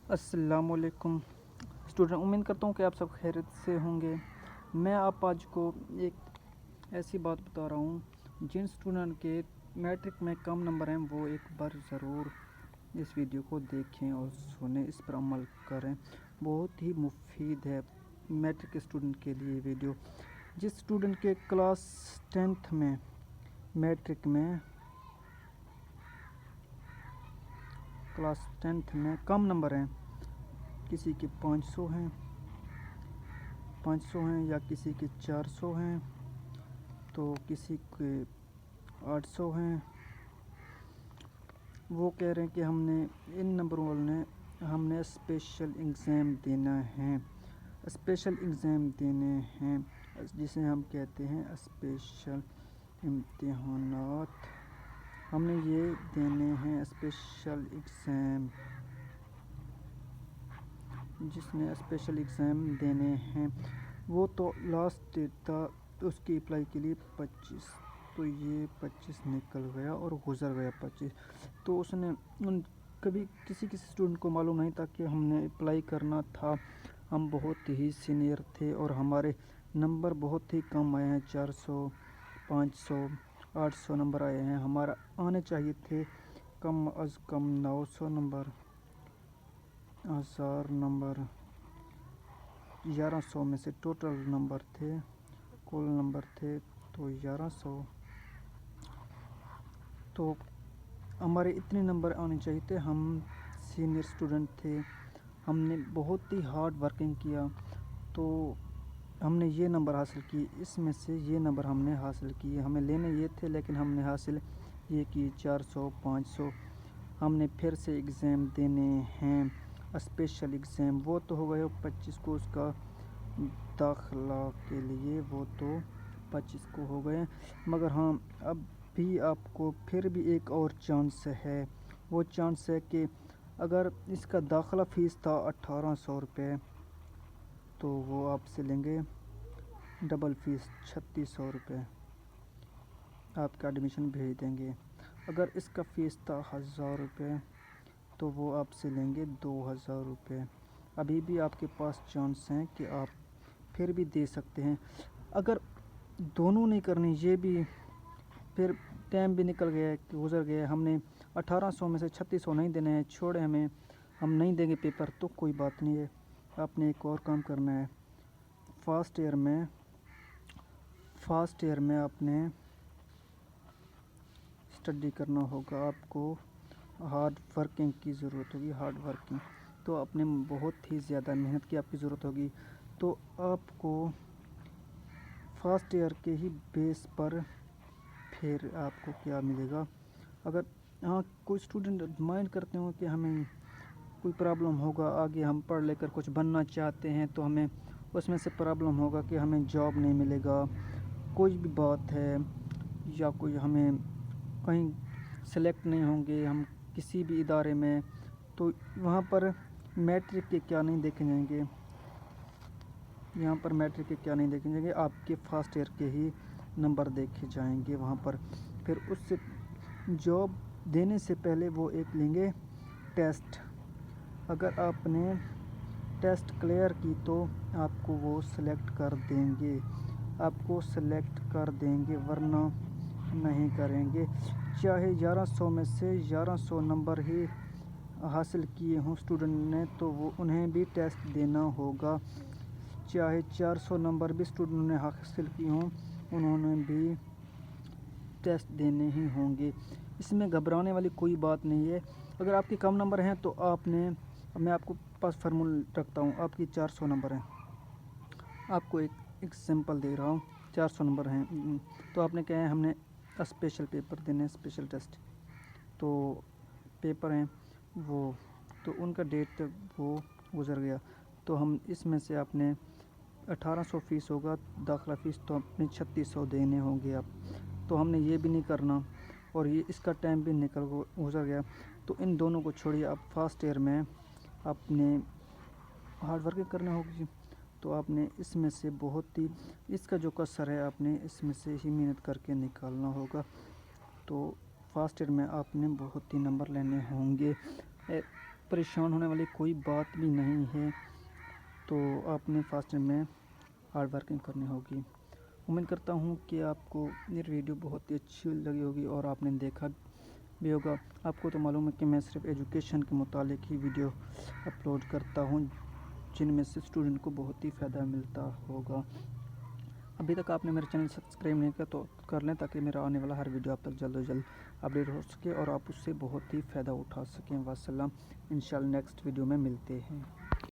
السلام علیکم اسٹوڈنٹ، امید کرتا ہوں کہ آپ سب خیریت سے ہوں گے۔ میں آپ آج کو ایک ایسی بات بتا رہا ہوں، جن اسٹوڈنٹ کے میٹرک میں کم نمبر ہیں وہ ایک بار ضرور اس ویڈیو کو دیکھیں اور سنیں، اس پر عمل کریں۔ بہت ہی مفید ہے میٹرک کے اسٹوڈنٹ کے لیے ویڈیو۔ جس اسٹوڈنٹ کے کلاس 10th میں میٹرک میں کم نمبر ہیں، کسی کے 500 ہیں یا کسی کے 400 ہیں تو کسی کے 800 ہیں، وہ کہہ رہے ہیں کہ ہم نے ان نمبروں والے ہم نے اسپیشل ایگزام دینے ہیں جسے ہم کہتے ہیں اسپیشل امتحانات۔ ہم نے یہ دینے ہیں اسپیشل ایگزام، جس نے اسپیشل ایگزام دینے ہیں۔ وہ تو لاسٹ ڈیٹ تھا اس کی اپلائی کے لیے 25، تو یہ 25 نکل گیا اور گزر گیا 25۔ تو اس نے کبھی کسی اسٹوڈنٹ کو معلوم نہیں تھا کہ ہم نے اپلائی کرنا تھا۔ ہم بہت ہی سینئر تھے اور ہمارے نمبر بہت ہی کم آئے ہیں، 400 500 800 نمبر آئے ہیں۔ ہمارا آنے چاہیے تھے کم از کم 900 نمبر، 1000 نمبر، 1100 میں سے ٹوٹل نمبر تھے، کل نمبر تھے تو 1100۔ تو ہمارے اتنے نمبر آنے چاہیے تھے۔ ہم سینئر اسٹوڈنٹ تھے، ہم نے بہت ہی ہارڈ ورکنگ کیا تو ہم نے یہ نمبر حاصل کیے۔ اس میں سے یہ نمبر ہم نے حاصل کیے، ہمیں لینے یہ تھے لیکن ہم نے حاصل یہ کیے 400 500۔ ہم نے پھر سے ایگزام دینے ہیں اسپیشل ایگزام، وہ تو ہو گئے 25 کو، اس کا داخلہ کے لیے وہ تو 25 کو ہو گئے، مگر ہاں اب بھی آپ کو پھر بھی ایک اور چانس ہے۔ وہ چانس ہے کہ اگر اس کا داخلہ فیس تھا 1800 روپے تو وہ آپ سے لیں گے ڈبل فیس 3600 روپے، آپ کا ایڈمیشن بھیج دیں گے۔ اگر اس کا فیس تھا 1000 روپے تو وہ آپ سے لیں گے 2000 روپے۔ ابھی بھی آپ کے پاس چانس ہیں کہ آپ پھر بھی دے سکتے ہیں۔ اگر دونوں نہیں کرنی، یہ بھی پھر ٹائم بھی نکل گیا ہے، گزر گیا، ہم نے 1800 میں سے 3600 نہیں دینے ہیں، چھوڑے ہم نہیں دیں گے پیپر تو کوئی بات نہیں ہے۔ آپ نے ایک اور کام کرنا ہے، فرسٹ ایئر میں آپ نے اسٹڈی کرنا ہوگا، آپ کو ہارڈ ورکنگ کی ضرورت ہوگی، تو آپ نے بہت ہی زیادہ محنت کی آپ کی ضرورت ہوگی۔ تو آپ کو فرسٹ ایئر کے ہی بیس پر پھر آپ کو کیا ملے گا۔ اگر کوئی اسٹوڈنٹ مائنڈ کرتے ہوں کہ ہمیں کوئی پرابلم ہوگا، آگے ہم پڑھ لے کر کچھ بننا چاہتے ہیں تو ہمیں اس میں سے پرابلم ہوگا کہ ہمیں جاب نہیں ملے گا، کوئی بھی بات ہے، یا کوئی ہمیں کہیں سلیکٹ نہیں ہوں گے ہم کسی بھی ادارے میں، تو وہاں پر میٹرک کے کیا نہیں دیکھے جائیں گے، آپ کے فرسٹ ایئر کے ہی نمبر دیکھے جائیں گے وہاں پر۔ پھر اس سے جاب دینے سے پہلے وہ ایک لیں گے ٹیسٹ۔ اگر آپ نے ٹیسٹ کلیئر کی تو آپ کو وہ سلیکٹ کر دیں گے، ورنہ نہیں کریں گے۔ چاہے 1100 میں سے 1100 نمبر ہی حاصل کیے ہوں اسٹوڈنٹ نے تو انہیں بھی ٹیسٹ دینا ہوگا، چاہے 400 نمبر بھی اسٹوڈنٹ نے حاصل کیے ہوں انہوں نے بھی ٹیسٹ دینے ہی ہوں گے۔ اس میں گھبرانے والی کوئی بات نہیں ہے۔ اگر آپ کے کم نمبر ہیں تو میں آپ کو پاس فارمول رکھتا ہوں، آپ کی 400 نمبر ہیں، آپ کو ایک ایگزامپل دے رہا ہوں، 400 نمبر ہیں تو آپ نے کہا ہے ہم نے اسپیشل پیپر دینے ہیں، اسپیشل ٹیسٹ، تو پیپر ہیں وہ تو ان کا ڈیٹ وہ گزر گیا، تو ہم اس میں سے آپ نے 1800 فیس ہوگا داخلہ فیس، تو اپنے 3600 دینے ہوں گے آپ، تو ہم نے یہ بھی نہیں کرنا اور یہ اس کا ٹائم بھی گزر گیا۔ تو ان دونوں کو چھوڑیے، آپ فرسٹ ایئر میں آپ نے ہارڈ ورکنگ کرنا ہوگی، تو آپ نے اس میں سے بہت ہی اس کا جو قصر ہے آپ نے اس میں سے ہی محنت کر کے نکالنا ہوگا۔ تو فرسٹ ایئر میں آپ نے بہت ہی نمبر لینے ہوں گے۔ پریشان ہونے والی کوئی بات بھی نہیں ہے، تو آپ نے فاسٹر میں ہارڈ ورکنگ کرنی ہوگی۔ امید کرتا ہوں کہ آپ کو یہ ویڈیو بہت ہی اچھی لگی ہوگی اور آپ نے دیکھا بھی ہوگا۔ آپ کو تو معلوم ہے کہ میں صرف ایجوکیشن کے متعلق ہی ویڈیو اپلوڈ کرتا ہوں، جن میں سے اسٹوڈنٹ کو بہت ہی فائدہ ملتا ہوگا۔ ابھی تک آپ نے میرے چینل سبسکرائب نہیں کیا تو کر لیں، تاکہ میرا آنے والا ہر ویڈیو آپ تک جلد از جلد اپڈیٹ ہو سکے اور آپ اس سے بہت ہی فائدہ اٹھا سکیں۔ والسلام، انشاءاللہ نیکسٹ ویڈیو میں ملتے ہیں۔